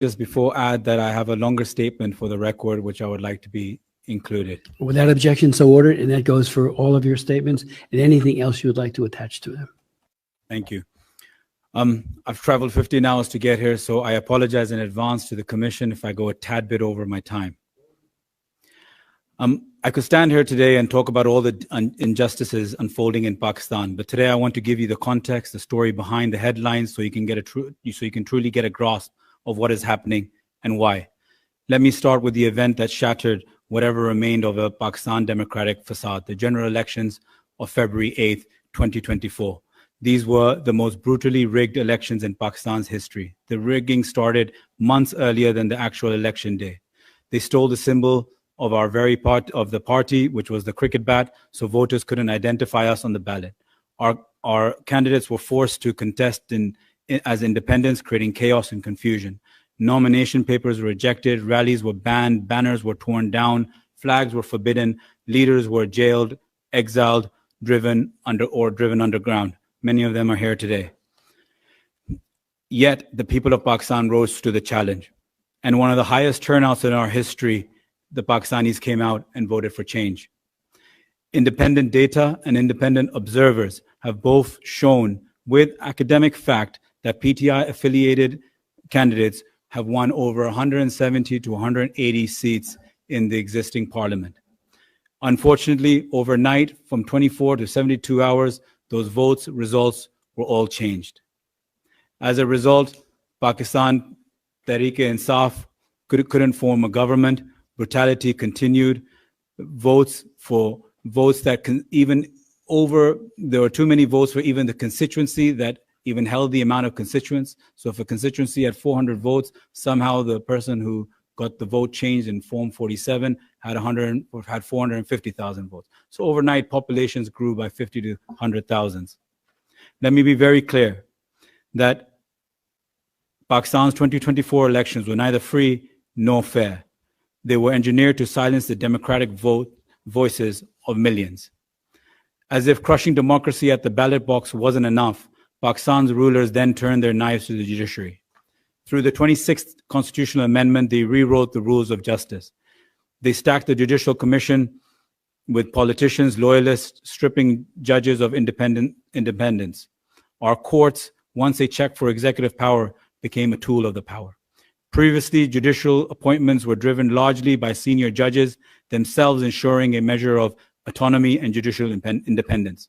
just before add that I have a longer statement for the record, which I would like to be included. Without objection, so ordered, and that goes for all of your statements and anything else you would like to attach to them. Thank you. I've traveled 15 hours to get here, so I apologize in advance to the Commission if I go a tad bit over my time. I could stand here today and talk about all the injustices unfolding in Pakistan, but today I want to give you the context, the story behind the headlines, so you can truly get a grasp of what is happening and why. Let me start with the event that shattered whatever remained of a Pakistan democratic facade, the general elections of February 8th, 2024. These were the most brutally rigged elections in Pakistan's history. The rigging started months earlier than the actual election day. They stole the symbol of our very part of the party, which was the cricket bat, so voters couldn't identify us on the ballot. Our candidates were forced to contest as independents, creating chaos and confusion. Nomination papers were rejected, rallies were banned, banners were torn down, flags were forbidden, leaders were jailed, exiled, driven underground. Many of them are here today. Yet the people of Pakistan rose to the challenge. And one of the highest turnouts in our history, the Pakistanis came out and voted for change. Independent data and independent observers have both shown with academic fact that PTI affiliated candidates have won over 170 to 180 seats in the existing parliament. Unfortunately, overnight, from 24 to 72 hours, those results were all changed. As a result, Pakistan, Tehreek-e-Insaf couldn't form a government. Brutality continued. There were too many votes for even the constituency that even held the amount of constituents. So if a constituency had 400 votes, somehow the person who got the vote changed in Form 47 had 450,000 votes. So overnight, populations grew by 50 to 100,000. Let me be very clear that Pakistan's 2024 elections were neither free nor fair. They were engineered to silence the democratic voices of millions. As if crushing democracy at the ballot box wasn't enough, Pakistan's rulers then turned their knives to the judiciary. Through the 26th constitutional amendment, they rewrote the rules of justice. They stacked the Judicial Commission with politicians, loyalists, stripping judges of independence. Our courts, once a check for executive power, became a tool of the power. Previously, judicial appointments were driven largely by senior judges, themselves ensuring a measure of autonomy and judicial independence.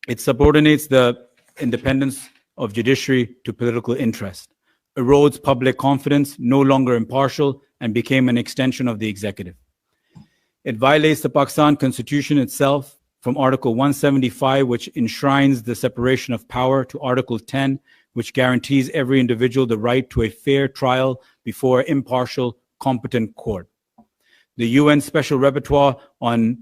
It subordinates the independence of judiciary to political interest, erodes public confidence, no longer impartial, and became an extension of the executive. It violates the Pakistan Constitution itself from Article 175, which enshrines the separation of power, to Article 10, which guarantees every individual the right to a fair trial before an impartial, competent court. The UN Special Rapporteur on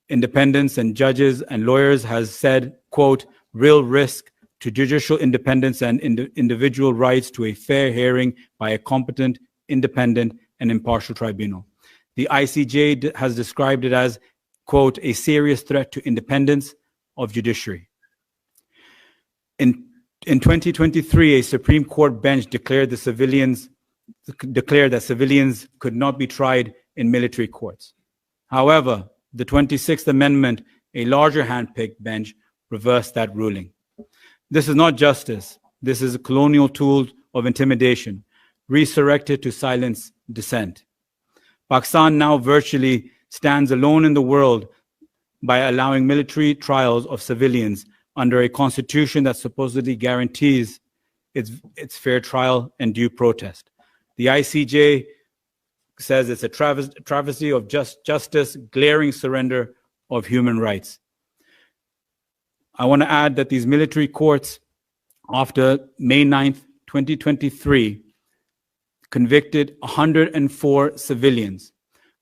Independence and Judges and Lawyers has said, quote, real risk to judicial independence and individual rights to a fair hearing by a competent, independent, and impartial tribunal. The ICJ has described it as, quote, a serious threat to independence of judiciary. In 2023, a Supreme Court bench declared that civilians could not be tried in military courts. However, the 26th Amendment, a larger hand-picked bench, reversed that ruling. This is not justice. This is a colonial tool of intimidation, resurrected to silence dissent. Pakistan now virtually stands alone in the world by allowing military trials of civilians under a constitution that supposedly guarantees its fair trial and due protest. The ICJ says it's a travesty of justice, glaring surrender of human rights. I want to add that these military courts, after May 9th, 2023, convicted 104 civilians,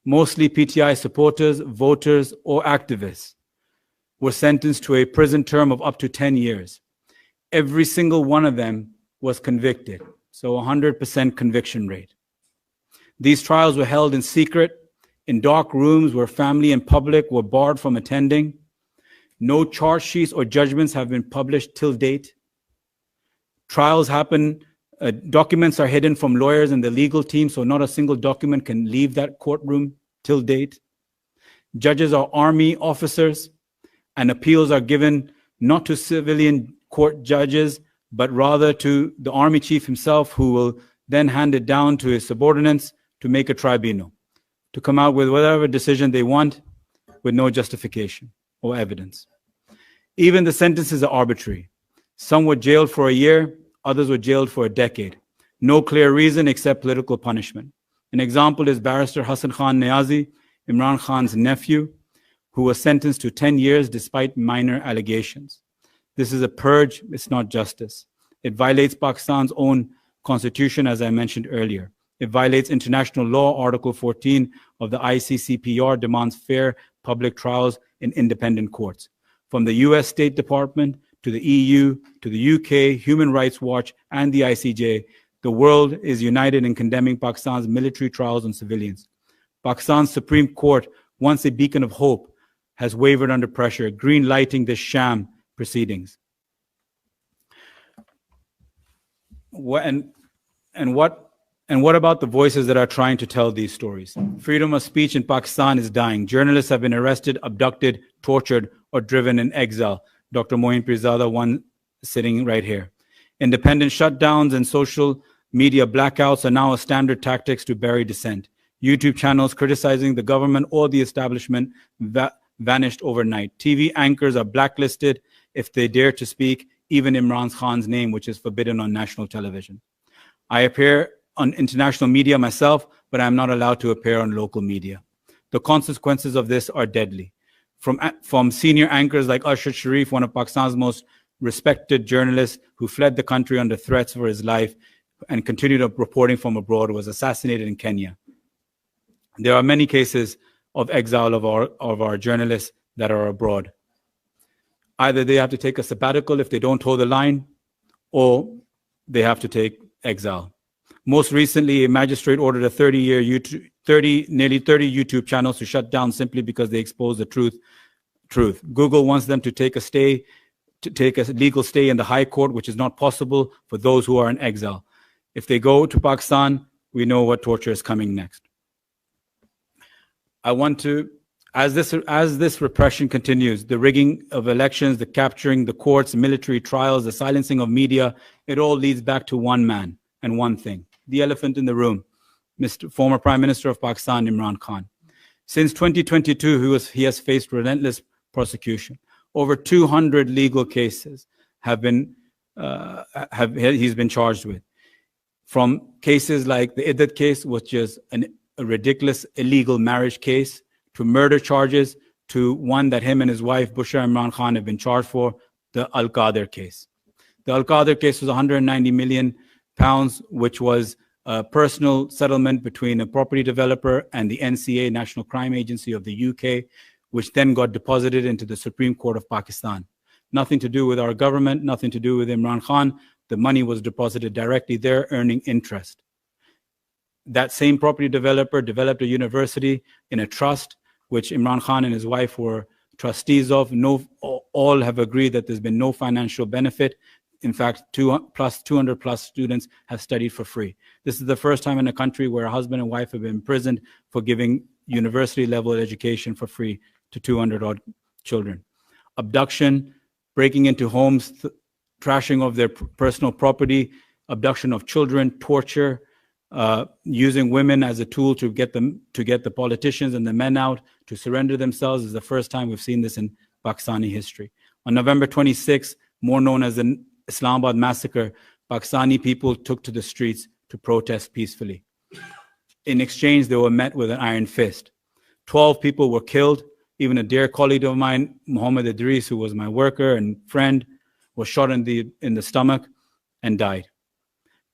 mostly PTI supporters, voters, or activists, were sentenced to a prison term of up to 10 years. Every single one of them was convicted, so 100% conviction rate. These trials were held in secret, in dark rooms where family and public were barred from attending. No charge sheets or judgments have been published till date. Trials happen Documents are hidden from lawyers and the legal team, so not a single document can leave that courtroom till date. Judges are army officers, and appeals are given not to civilian court judges, but rather to the army chief himself, who will then hand it down to his subordinates to make a tribunal, to come out with whatever decision they want with no justification or evidence. Even the sentences are arbitrary. Some were jailed for a year, others were jailed for a decade. No clear reason except political punishment. An example is Barrister Hassan Khan Niazi, Imran Khan's nephew, who was sentenced to 10 years despite minor allegations. This is a purge, it's not justice. It violates Pakistan's own constitution, as I mentioned earlier. It violates international law. Article 14 of the ICCPR demands fair public trials in independent courts. From the US State Department to the EU, to the UK, Human Rights Watch, and the ICJ, the world is united in condemning Pakistan's military trials on civilians. Pakistan's Supreme Court, once a beacon of hope, has wavered under pressure, green-lighting the sham proceedings. And what about the voices that are trying to tell these stories? Freedom of speech in Pakistan is dying. Journalists have been arrested, abducted, tortured, or driven in exile. Dr. Moin Pirzada, one sitting right here. Independent shutdowns and social media blackouts are now a standard tactics to bury dissent. YouTube channels criticizing the government or the establishment vanished overnight. TV anchors are blacklisted if they dare to speak even Imran Khan's name, which is forbidden on national television. I appear on international media myself, but I'm not allowed to appear on local media. The consequences of this are deadly. From senior anchors like Arshad Sharif, one of Pakistan's most respected journalists who fled the country under threats for his life and continued reporting from abroad, was assassinated in Kenya. There are many cases of exile of our journalists that are abroad. Either they have to take a sabbatical if they don't toe the line, or they have to take exile. Most recently, a magistrate ordered nearly 30 YouTube channels to shut down simply because they expose the truth. Google wants them to take a legal stay in the High Court, which is not possible for those who are in exile. If they go to Pakistan, we know what torture is coming next. I want to, as this repression continues, the rigging of elections, the capturing the courts, military trials, the silencing of media, it all leads back to one man and one thing: the elephant in the room, former Prime Minister of Pakistan, Imran Khan. Since 2022, he has faced relentless prosecution. Over 200 legal cases have been he's been charged with. From cases like the Iddat case, which is a ridiculous illegal marriage case, to murder charges, to one that him and his wife, Bushra Imran Khan, have been charged for, the Al-Qadr case. The Al-Qadr case was 190 million pounds, which was a personal settlement between a property developer and the NCA, National Crime Agency of the UK, which then got deposited into the Supreme Court of Pakistan. Nothing to do with our government, nothing to do with Imran Khan. The money was deposited directly there, earning interest. That same property developer developed a university in a trust, which Imran Khan and his wife were trustees of. All have agreed that there's been no financial benefit. In fact, 200 plus students have studied for free. This is the first time in a country where a husband and wife have been imprisoned for giving university level education for free to 200 odd children. Abduction, breaking into homes, trashing of their personal property, abduction of children, torture, using women as a tool to get the politicians and the men out to surrender themselves is the first time we've seen this in Pakistani history. On November 26, more known as the Islamabad massacre, Pakistani people took to the streets to protest peacefully. In exchange, they were met with an iron fist. 12 people were killed. Even a dear colleague of mine, Muhammad Idris, who was my worker and friend, was shot in the stomach and died.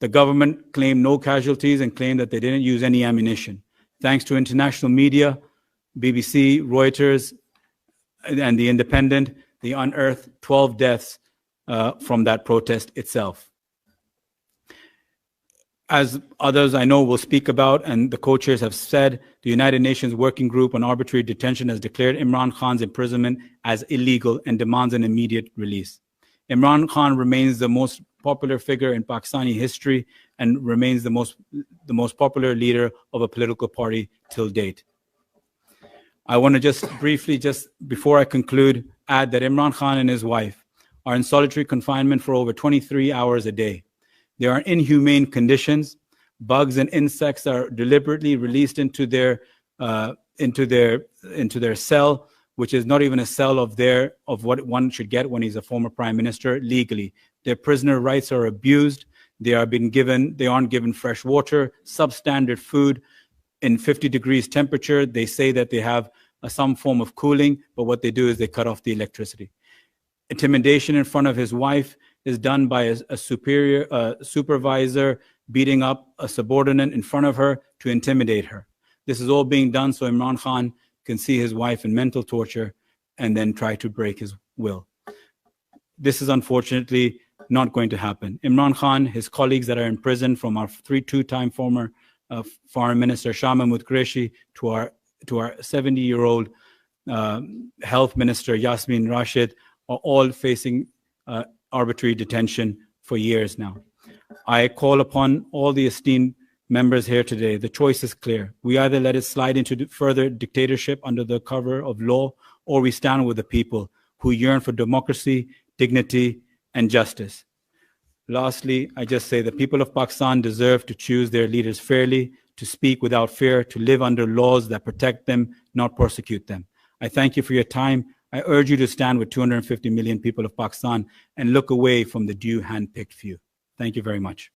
The government claimed no casualties and claimed that they didn't use any ammunition. Thanks to international media, BBC, Reuters, and The Independent, they unearthed 12 deaths from that protest itself. As others I know will speak about, and the co-chairs have said, the United Nations Working Group on Arbitrary Detention has declared Imran Khan's imprisonment as illegal and demands an immediate release. Imran Khan remains the most popular figure in Pakistani history and remains the most popular leader of a political party till date. I want to just briefly, just before I conclude, add that Imran Khan and his wife are in solitary confinement for over 23 hours a day. They are in inhumane conditions. Bugs and insects are deliberately released into their cell, which is not even a cell of what one should get when he's a former prime minister legally. Their prisoner rights are abused. They aren't given fresh water, substandard food in 50 degrees temperature. They say that they have some form of cooling, but what they do is they cut off the electricity. Intimidation in front of his wife is done by a supervisor beating up a subordinate in front of her to intimidate her. This is all being done so Imran Khan can see his wife in mental torture and then try to break his will. This is unfortunately not going to happen. Imran Khan, his colleagues that are in prison, from our two-time former Foreign Minister Shah Mahmood Qureshi to our 70-year-old Health Minister Yasmin Rashid, are all facing arbitrary detention for years now. I call upon all the esteemed members here today. The choice is clear. We either let it slide into further dictatorship under the cover of law, or we stand with the people who yearn for democracy, dignity, and justice. Lastly, I just say the people of Pakistan deserve to choose their leaders fairly, to speak without fear, to live under laws that protect them, not persecute them. I thank you for your time. I urge you to stand with 250 million people of Pakistan and look away from the few hand-picked few. Thank you very much.